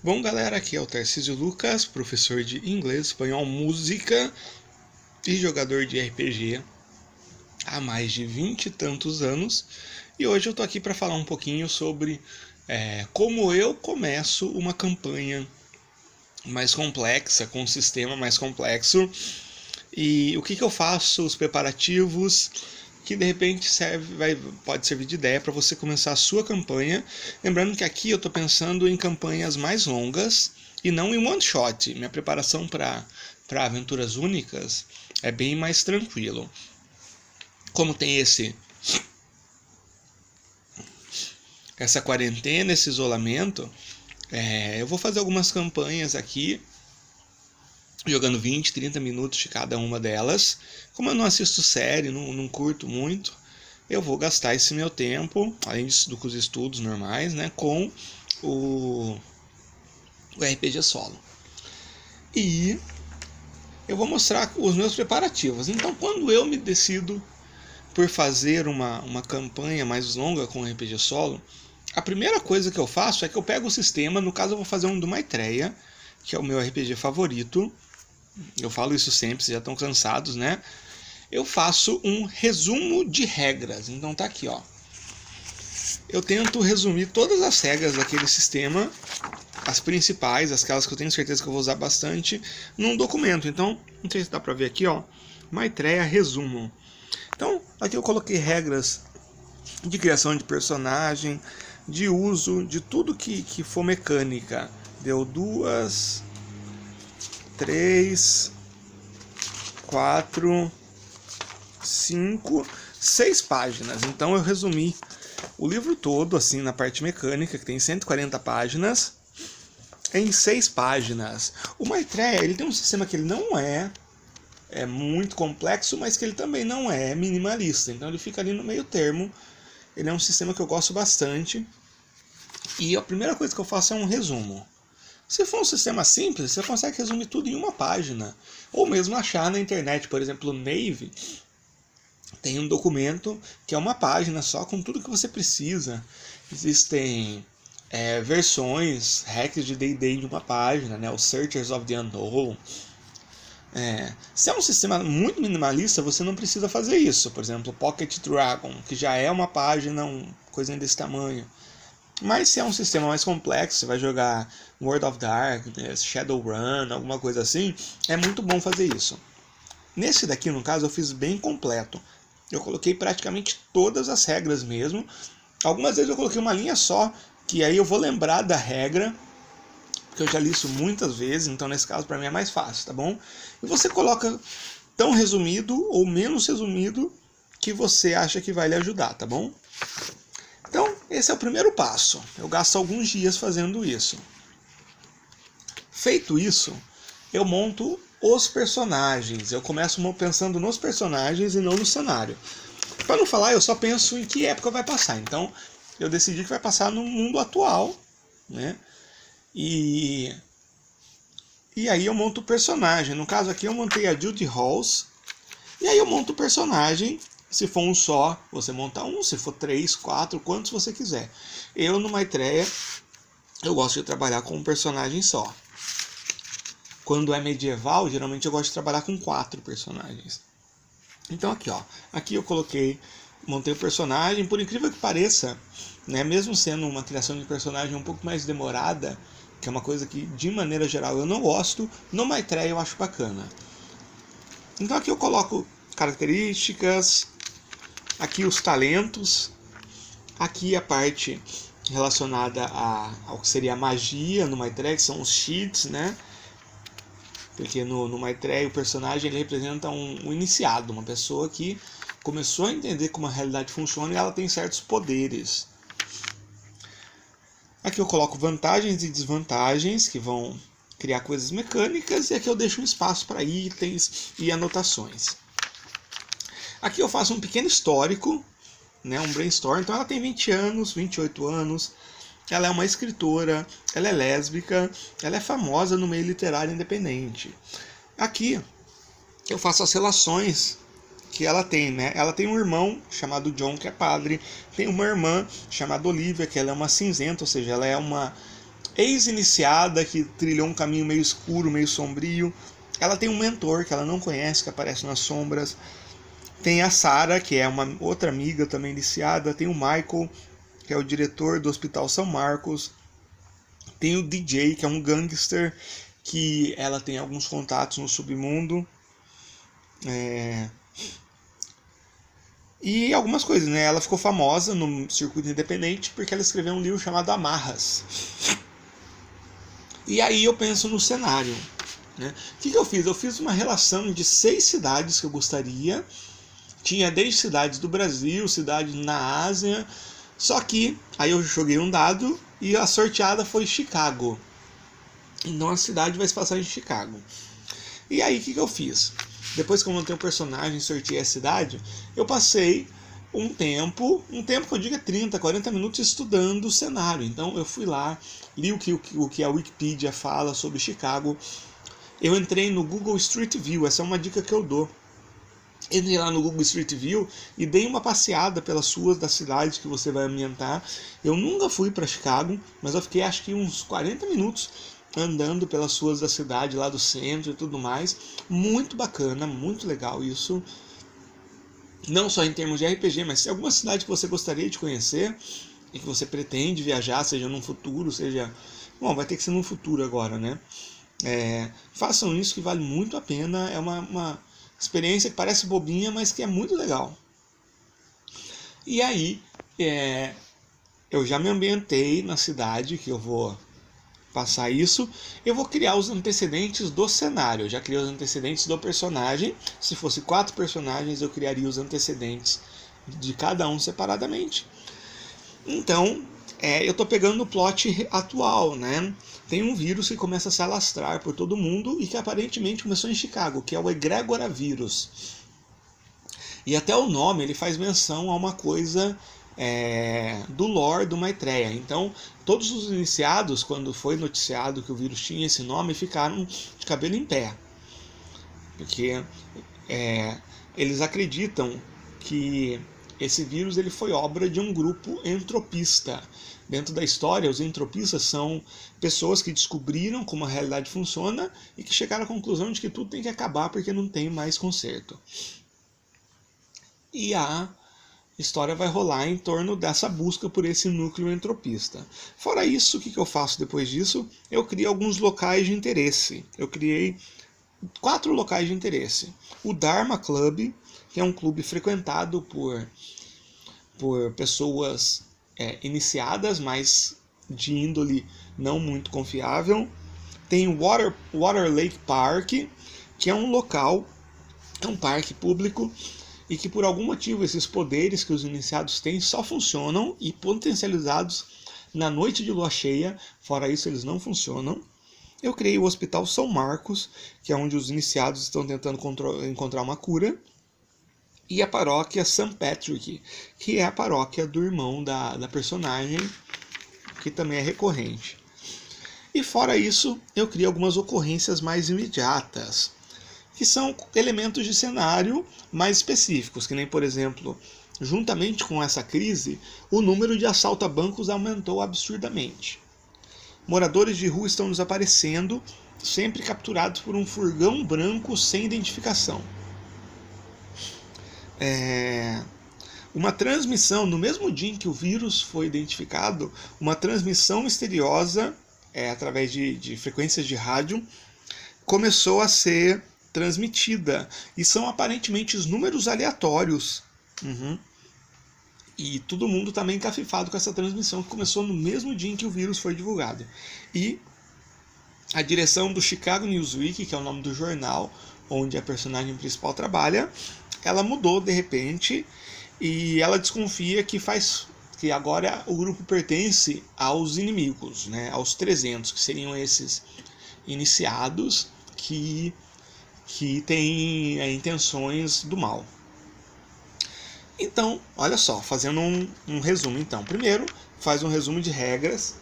Bom, galera, aqui é o Tarcísio Lucas, professor de inglês, espanhol, música e jogador de RPG há mais de 20 e tantos anos. E hoje eu tô aqui para falar um pouquinho sobre como eu começo uma campanha mais complexa, com um sistema mais complexo, e o que eu faço, os preparativos que de repente pode servir de ideia para você começar a sua campanha. Lembrando que aqui eu estou pensando em campanhas mais longas e não em one shot. Minha preparação para aventuras únicas é bem mais tranquilo. Como tem essa quarentena, esse isolamento, eu vou fazer algumas campanhas aqui, jogando 20, 30 minutos de cada uma delas. Como eu não assisto série, não curto muito, eu vou gastar esse meu tempo, além dos estudos normais, né, com o RPG solo. E eu vou mostrar os meus preparativos. Então, quando eu me decido por fazer uma campanha mais longa com RPG solo, a primeira coisa que eu faço é que eu pego o sistema. No caso, eu vou fazer um do Maitreya, que é o meu RPG favorito. Eu falo isso sempre, vocês já estão cansados, né? Eu faço um resumo de regras. Então tá aqui, ó. Eu tento resumir todas as regras daquele sistema, as principais, aquelas que eu tenho certeza que eu vou usar bastante, num documento. Então, não sei se dá pra ver aqui, ó. Maitreya resumo. Então, aqui eu coloquei regras de criação de personagem, de uso, de tudo que for mecânica. Deu 2, 3, 4, 5, 6 páginas. Então eu resumi o livro todo, assim, na parte mecânica, que tem 140 páginas, em 6 páginas. O Maitreya, ele tem um sistema que ele não é muito complexo, mas que ele também não é minimalista. Então ele fica ali no meio termo. Ele é um sistema que eu gosto bastante. E a primeira coisa que eu faço é um resumo. Se for um sistema simples, você consegue resumir tudo em uma página. Ou mesmo achar na internet. Por exemplo, o Navy tem um documento que é uma página só com tudo que você precisa. Existem versões, hacks de D&D de uma página, né? O Searchers of the Unknown. Se é um sistema muito minimalista, você não precisa fazer isso. Por exemplo, Pocket Dragon, que já é uma página, coisinha desse tamanho. Mas se é um sistema mais complexo, você vai jogar World of Darkness, Shadowrun, alguma coisa assim, é muito bom fazer isso. Nesse daqui, no caso, eu fiz bem completo. Eu coloquei praticamente todas as regras mesmo. Algumas vezes eu coloquei uma linha só, que aí eu vou lembrar da regra, porque eu já li isso muitas vezes, então nesse caso para mim é mais fácil, tá bom? E você coloca tão resumido ou menos resumido que você acha que vai lhe ajudar, tá bom? Então, esse é o primeiro passo. Eu gasto alguns dias fazendo isso. Feito isso, eu monto os personagens. Eu começo pensando nos personagens e não no cenário. Para não falar, eu só penso em que época vai passar. Então, eu decidi que vai passar no mundo atual, né? E aí eu monto o personagem. No caso aqui eu montei a Judy Halls. E aí eu monto o personagem. Se for um só, você monta um. Se for 3, 4, quantos você quiser. Eu, no Maitreya, eu gosto de trabalhar com um personagem só. Quando é medieval, geralmente eu gosto de trabalhar com 4 personagens. Então aqui, ó. Aqui eu montei o personagem. Por incrível que pareça, né, mesmo sendo uma criação de personagem um pouco mais demorada, que é uma coisa que, de maneira geral, eu não gosto, no Maitreya eu acho bacana. Então aqui eu coloco características, aqui os talentos, aqui a parte relacionada ao que seria a magia no Maitreya, que são os cheats, né? Porque no Maitreya o personagem ele representa um iniciado, uma pessoa que começou a entender como a realidade funciona e ela tem certos poderes. Aqui eu coloco vantagens e desvantagens que vão criar coisas mecânicas, e aqui eu deixo um espaço para itens e anotações. Aqui eu faço um pequeno histórico, né, um brainstorm. Então ela tem 20 anos, 28 anos, ela é uma escritora, ela é lésbica, ela é famosa no meio literário independente. Aqui eu faço as relações que ela tem, né? Ela tem um irmão chamado John, que é padre, tem uma irmã chamada Olivia, que ela é uma cinzenta, ou seja, ela é uma ex-iniciada que trilhou um caminho meio escuro, meio sombrio. Ela tem um mentor que ela não conhece, que aparece nas sombras. Tem a Sarah, que é uma outra amiga também iniciada. Tem o Michael, que é o diretor do Hospital São Marcos. Tem o DJ, que é um gangster, que ela tem alguns contatos no submundo. E algumas coisas, né? Ela ficou famosa no circuito independente porque ela escreveu um livro chamado Amarras. E aí eu penso no cenário, né? O que eu fiz? Eu fiz uma relação de 6 cidades que eu gostaria. Tinha desde cidades do Brasil, cidades na Ásia. Só que aí eu joguei um dado e a sorteada foi Chicago. Então a cidade vai se passar em Chicago. E aí o que eu fiz? Depois que eu montei o personagem e sorteei a cidade, eu passei um tempo que eu digo é 30, 40 minutos estudando o cenário. Então eu fui lá, li o que a Wikipedia fala sobre Chicago. Eu entrei no Google Street View, essa é uma dica que eu dou. Entrei lá no Google Street View e dei uma passeada pelas ruas da cidade que você vai ambientar. Eu nunca fui para Chicago, mas eu fiquei acho que uns 40 minutos andando pelas ruas da cidade, lá do centro e tudo mais. Muito bacana, muito legal isso. Não só em termos de RPG, mas se alguma cidade que você gostaria de conhecer e que você pretende viajar, seja num futuro, seja... Bom, vai ter que ser num futuro agora, né? Façam isso que vale muito a pena. É uma experiência que parece bobinha, mas que é muito legal. E aí, eu já me ambientei na cidade que eu vou passar isso. Eu vou criar os antecedentes do cenário. Eu já criei os antecedentes do personagem. Se fosse 4 personagens, eu criaria os antecedentes de cada um separadamente. Então, eu estou pegando o plot atual, né? Tem um vírus que começa a se alastrar por todo mundo e que aparentemente começou em Chicago, que é o Egrégora vírus. E até o nome ele faz menção a uma coisa do lore do Maitreya. Então, todos os iniciados, quando foi noticiado que o vírus tinha esse nome, ficaram de cabelo em pé. Porque eles acreditam que esse vírus ele foi obra de um grupo entropista. Dentro da história, os entropistas são pessoas que descobriram como a realidade funciona e que chegaram à conclusão de que tudo tem que acabar porque não tem mais conserto. E a história vai rolar em torno dessa busca por esse núcleo entropista. Fora isso, o que eu faço depois disso? Eu crio alguns locais de interesse. Eu criei 4 locais de interesse. O Dharma Club, que é um clube frequentado por pessoas iniciadas, mas de índole não muito confiável. Tem o Water Lake Park, que é um local, é um parque público, e que por algum motivo esses poderes que os iniciados têm só funcionam e potencializados na noite de lua cheia, fora isso eles não funcionam. Eu criei o Hospital São Marcos, que é onde os iniciados estão tentando encontrar uma cura. E a paróquia St. Patrick, que é a paróquia do irmão da personagem, que também é recorrente. E fora isso, eu criei algumas ocorrências mais imediatas, que são elementos de cenário mais específicos, que nem, por exemplo, juntamente com essa crise, o número de assaltos a bancos aumentou absurdamente. Moradores de rua estão desaparecendo, sempre capturados por um furgão branco sem identificação. Uma transmissão, no mesmo dia em que o vírus foi identificado, uma transmissão misteriosa, através de frequências de rádio, começou a ser transmitida. E são aparentemente os números aleatórios. E todo mundo está meio encafifado com essa transmissão, que começou no mesmo dia em que o vírus foi divulgado. E a direção do Chicago Newsweek, que é o nome do jornal onde a personagem principal trabalha, ela mudou de repente e ela desconfia que agora o grupo pertence aos inimigos, né, aos 300, que seriam esses iniciados que têm intenções do mal. Então, olha só, fazendo um resumo. Então, primeiro faz um resumo de regras,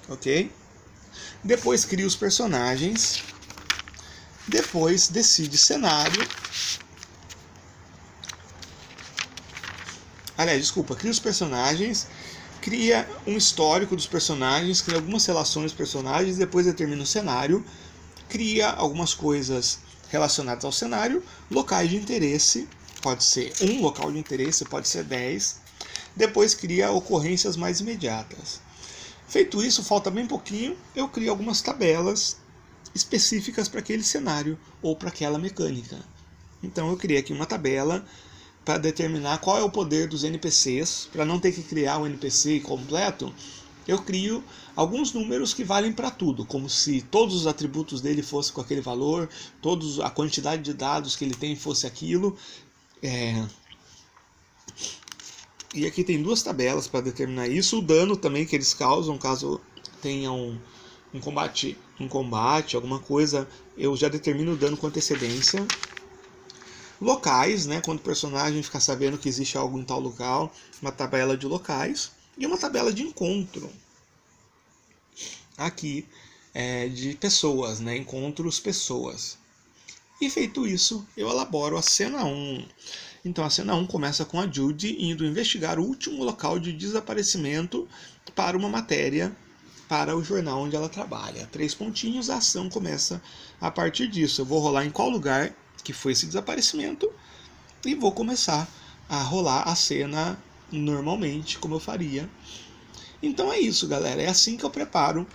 ok? Depois cria os personagens, depois decide cenário. Aliás, desculpa, cria os personagens, cria um histórico dos personagens, cria algumas relações dos personagens, depois determina o cenário, cria algumas coisas relacionadas ao cenário, locais de interesse, pode ser um local de interesse, pode ser 10, depois cria ocorrências mais imediatas. Feito isso, falta bem pouquinho, eu crio algumas tabelas específicas para aquele cenário ou para aquela mecânica. Então eu criei aqui uma tabela para determinar qual é o poder dos NPCs. Para não ter que criar um NPC completo, eu crio alguns números que valem para tudo, como se todos os atributos dele fossem com aquele valor, a quantidade de dados que ele tem fosse aquilo. E aqui tem duas tabelas para determinar isso. O dano também que eles causam, caso tenham um combate, alguma coisa, eu já determino o dano com antecedência. Locais, né, quando o personagem ficar sabendo que existe algo em tal local, uma tabela de locais. E uma tabela de encontro. Aqui, de pessoas, né, encontros pessoas. E feito isso, eu elaboro a cena 1. Então a cena 1 começa com a Judy indo investigar o último local de desaparecimento para uma matéria para o jornal onde ela trabalha. 3 pontinhos, a ação começa a partir disso. Eu vou rolar em qual lugar que foi esse desaparecimento e vou começar a rolar a cena normalmente, como eu faria. Então é isso, galera. É assim que eu preparo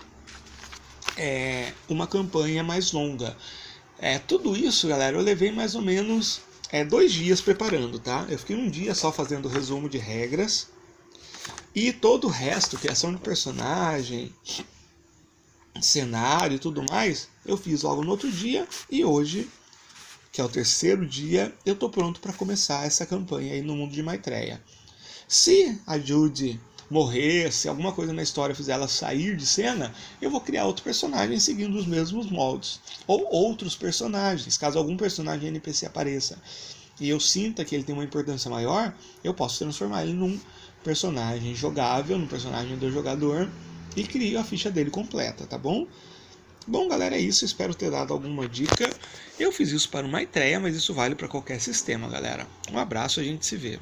uma campanha mais longa. Tudo isso, galera, eu levei mais ou menos 2 dias preparando, tá? Eu fiquei um dia só fazendo o resumo de regras. E todo o resto, criação de personagem, cenário e tudo mais, eu fiz logo no outro dia. E hoje, que é o 3º dia, eu tô pronto para começar essa campanha aí no mundo de Maitreya. Se a Judy morrer, se alguma coisa na história fizer ela sair de cena, eu vou criar outro personagem seguindo os mesmos moldes. Ou outros personagens, caso algum personagem NPC apareça e eu sinta que ele tem uma importância maior, eu posso transformar ele num personagem jogável, num personagem do jogador, e crio a ficha dele completa, tá bom? Bom, galera, é isso. Espero ter dado alguma dica. Eu fiz isso para o Maitreya, mas isso vale para qualquer sistema, galera. Um abraço, a gente se vê.